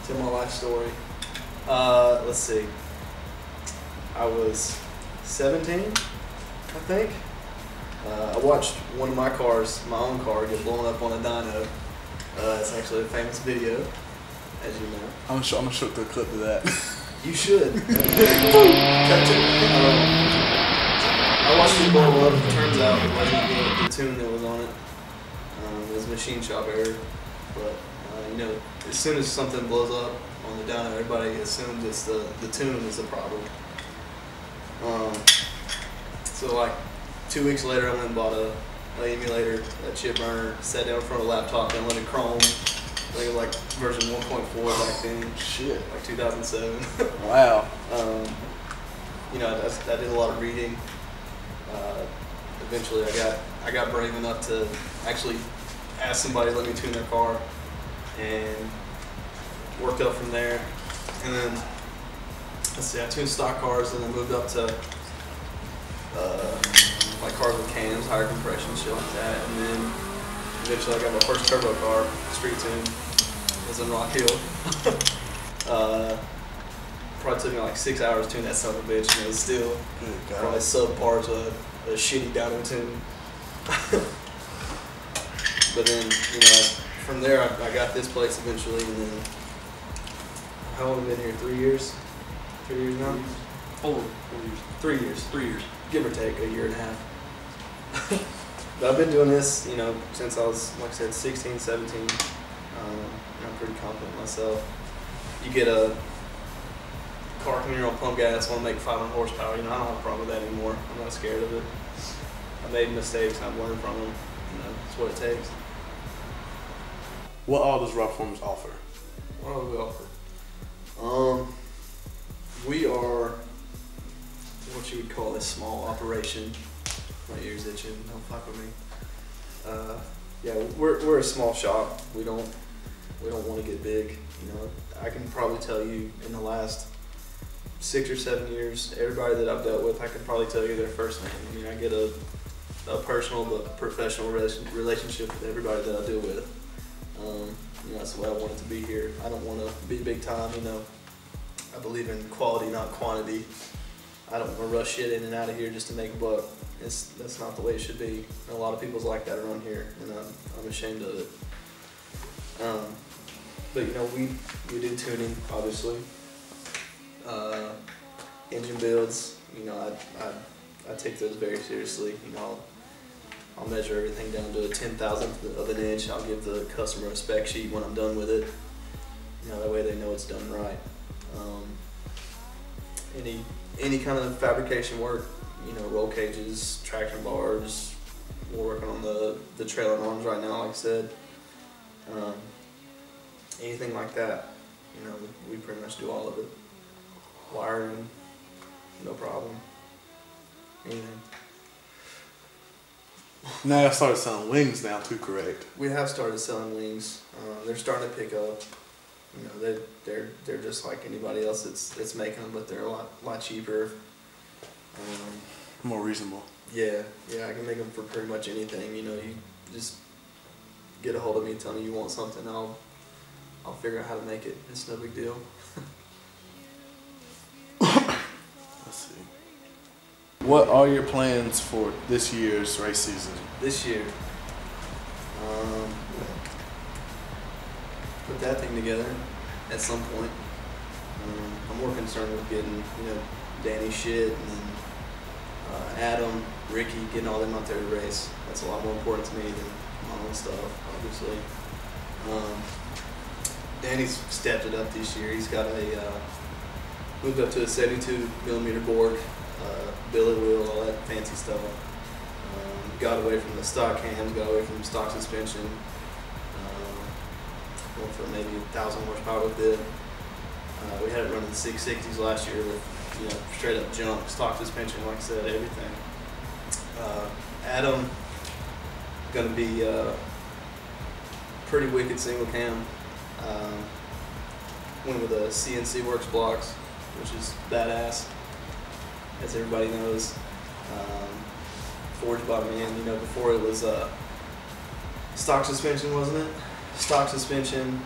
Tell my life story. Let's see. I was 17, I think. I watched one of my cars, my own car, get blown up on a dyno. It's actually a famous video, as you know. I'm gonna show the clip of that. You should. I watched it blow up. It turns out it wasn't the tune that was on it. It was machine shop error. But you know, as soon as something blows up on the dyno, everybody assumes it's the tune is the problem. So like 2 weeks later, I went and bought an emulator, a chip burner, sat down in front of a laptop, downloaded Chrome. I think it was like version 1.4 back then. Shit. Like 2007. Wow. You know, I did a lot of reading. Eventually, I got brave enough to actually ask somebody to let me tune their car, and worked up from there. And then, let's see, I tuned stock cars, and then moved up to like cars with cams, higher compression, shit like that. And then eventually I got my first turbo car, street tune. It was in Rock Hill. Probably took me like 6 hours to tune that son of a bitch, and it was still probably subpar to a shitty dyno tune. But then, you know, from there I got this place eventually, and then how long have I been here? 3 years? 3 years now? 4 years. 3 years. 3 years. Give or take a year and a half. But I've been doing this, you know, since I was, like I said, 16, 17. I'm pretty confident in myself. You get a car coming here on pump gas, want to make 500 horsepower, you know, I don't have a problem with that anymore. I'm not scared of it. I made mistakes, I've learned from them. You know, it's what it takes. What all does RawPerformance offer? What do we offer? We are what you would call a small operation. My ear's itching, don't fuck with me. Yeah, we're a small shop. We don't want to get big. You know, I can probably tell you in the last 6 or 7 years, everybody that I've dealt with, I could probably tell you their first name. I mean, I get a personal but professional relationship with everybody that I deal with. You know, that's the way I want it to be here. I don't want to be big time, you know. I believe in quality, not quantity. I don't want to rush shit in and out of here just to make a buck. That's not the way it should be. And a lot of people's like that around here, and I'm ashamed of it. But you know, we do tuning, obviously. Engine builds, you know, I take those very seriously. You know, I'll measure everything down to a 10,000th of an inch. I'll give the customer a spec sheet when I'm done with it. You know, that way they know it's done right. Any kind of fabrication work, you know, roll cages, traction bars. We're working on the trailer arms right now, like I said. Anything like that, you know, we pretty much do all of it. Wiring, no problem. Anything. Now I started selling wings now too, correct? We have started selling wings. They're starting to pick up. You know, they're just like anybody else that's making them, but they're a lot cheaper. More reasonable. Yeah, I can make them for pretty much anything. You know, you just get a hold of me, tell me you want something, I'll figure out how to make it. It's no big deal. Let's see. What are your plans for this year's race season? This year, put that thing together at some point. I'm more concerned with getting, you know, Danny shit and then Adam, Ricky, getting all them out there to race. That's a lot more important to me than my own stuff, obviously. Danny's stepped it up this year. He's got moved up to a 72mm board, billet wheel, all that fancy stuff. Got away from the stock cams, got away from stock suspension. Went for maybe 1,000 horsepower with it. We had it running the 660s last year with, you know, straight up junk, stock suspension, like I said, everything. Adam, gonna be pretty wicked single cam. Went with a CNC Works blocks, which is badass, as everybody knows. Forged by man, you know, before it was stock suspension, wasn't it? Stock suspension,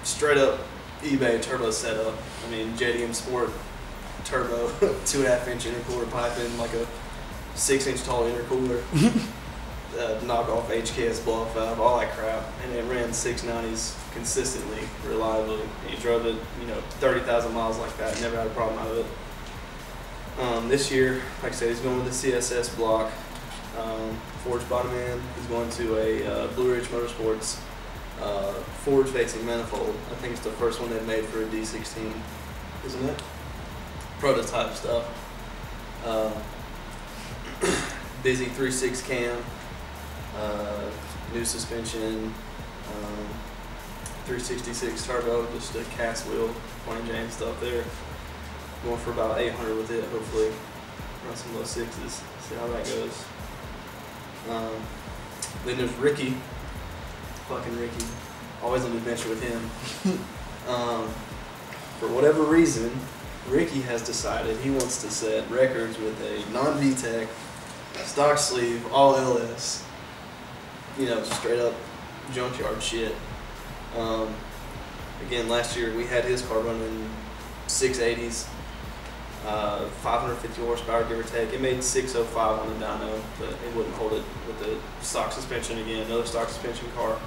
straight up eBay turbo setup. I mean, JDM Sport turbo, 2.5-inch intercooler piping, like a 6-inch tall intercooler, knockoff HKS blow-off valve, all that crap, and it ran 690s consistently, reliably. He drove it, 30,000 miles like that, never had a problem out of it. This year, like I said, he's going with the CSS block, forged bottom end. He's going to a Blue Ridge Motorsports forward-facing manifold. I think it's the first one they've made for a D16, isn't it? Prototype stuff. Busy 3.6 cam, new suspension, 366 turbo, just a cast wheel, plain Jane stuff there. Going for about 800 with it, hopefully. Run some low sixes, see how that goes. Then there's Ricky, fucking Ricky. Always an adventure with him. For whatever reason, Ricky has decided he wants to set records with a non-VTEC, stock sleeve, all LS. Straight up junkyard shit. Again, last year we had his car running 680s, 550 horsepower, give or take. It made 605 on the dyno, but it wouldn't hold it with the stock suspension again. Another stock suspension car.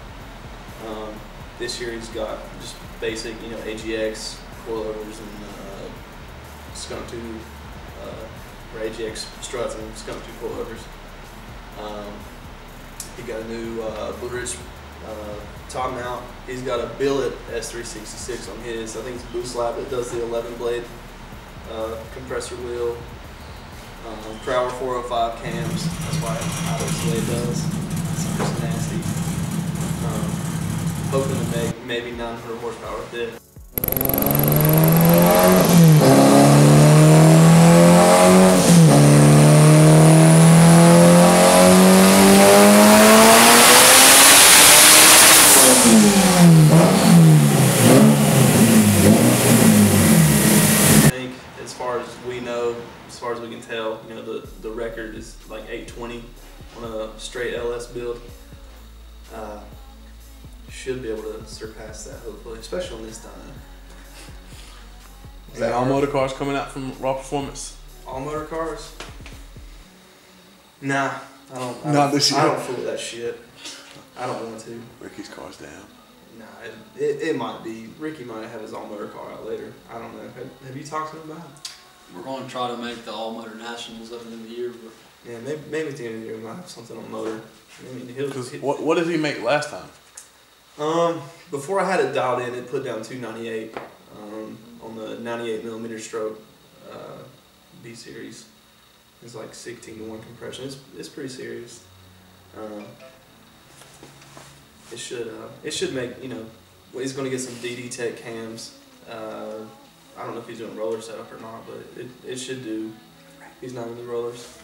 This year he's got just basic, AGX coilovers and skunk tube, or AGX struts and skunk tube coilovers. He got a new Blue Ridge top mount. He's got a billet S366 on his. I think it's a boost lap that does the 11 blade compressor wheel. Prower 405 cams. That's why it does. It's just nasty. Hoping to make maybe 900 horsepower with it. As far as we can tell, the record is like 820 on a straight LS build. Should be able to surpass that, hopefully, especially on this dyno. Is that all motor cars coming out from RawPerformance? All motor cars? Nah, I don't. Not this year. I don't fool with that shit. I don't want to. Ricky's car's down. Nah, it might be. Ricky might have his all motor car out later. I don't know. Have you talked to him about it? We're going to try to make the all motor nationals at the end of the year, but yeah, maybe at the end of the year we might have something on motor. I mean, what did he make last time? Before I had it dialed in, it put down 298 on the 98mm stroke B series. It's like 16-to-1 compression. It's pretty serious. It should make, he's going to get some DD Tech cams. I don't know if he's doing roller setup or not, but it should do. He's not going to do rollers.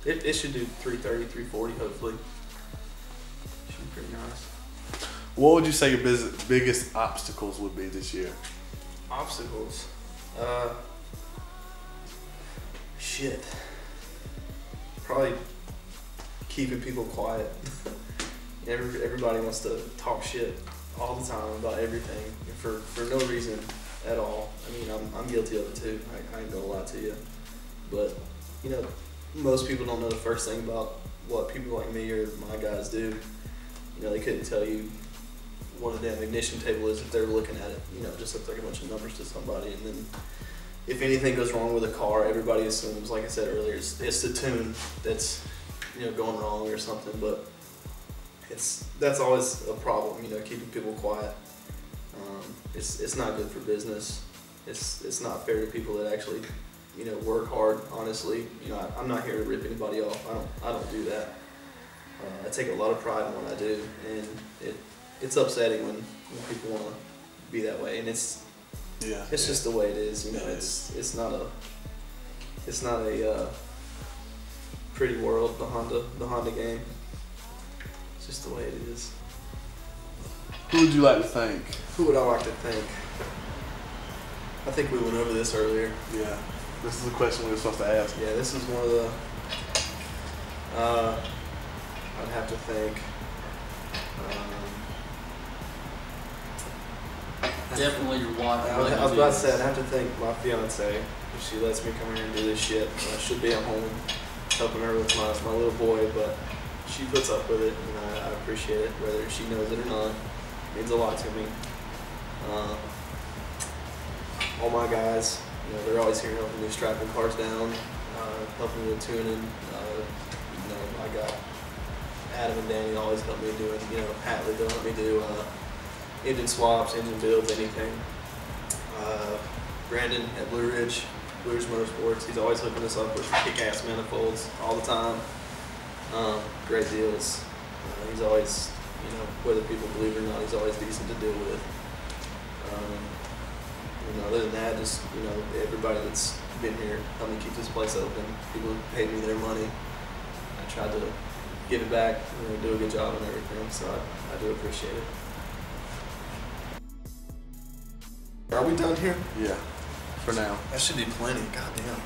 It should do 330, 340 hopefully. Should be pretty nice. What would you say your biggest obstacles would be this year? Obstacles? Shit. Probably keeping people quiet. Everybody wants to talk shit all the time about everything for no reason at all. I mean, I'm guilty of it too. I ain't gonna lie to you. But, most people don't know the first thing about what people like me or my guys do. They couldn't tell you what a damn ignition table is if they're looking at it. It just looks like a bunch of numbers to somebody. And then if anything goes wrong with a car, everybody assumes, like I said earlier, it's the tune that's going wrong or something. But that's always a problem. Keeping people quiet. It's not good for business. It's not fair to people that actually work hard. Honestly, I'm not here to rip anybody off. I don't do that. I take a lot of pride in what I do, and it's upsetting when people want to be that way, and it's just the way it is. It's not a pretty world, the Honda game. It's just the way it is. Who would you like to thank? Who would I like to thank? I think we went over this earlier. Yeah, this is a question we were supposed to ask. Yeah, this is one of the. I'd have to thank. definitely your wife. I was about to say, I'd have to thank my fiance if she lets me come here and do this shit. I should be at home helping her with my little boy, but she puts up with it, and I appreciate it, whether she knows it or not. It means a lot to me. All my guys, they're always here helping me strapping cars down, helping with tuning. I got Adam and Danny always help me doing, Hatley, they'll help me do engine swaps, engine builds, anything. Brandon at Blue Ridge Motorsports, he's always hooking us up with kick-ass manifolds all the time. Great deals. He's always, whether people believe it or not, he's always decent to deal with. Other than that, just, everybody that's been here helped me keep this place open. People who paid me their money. I tried to give it back, do a good job and everything, so I do appreciate it. Are we done here? Yeah, for now. That should be plenty, goddamn.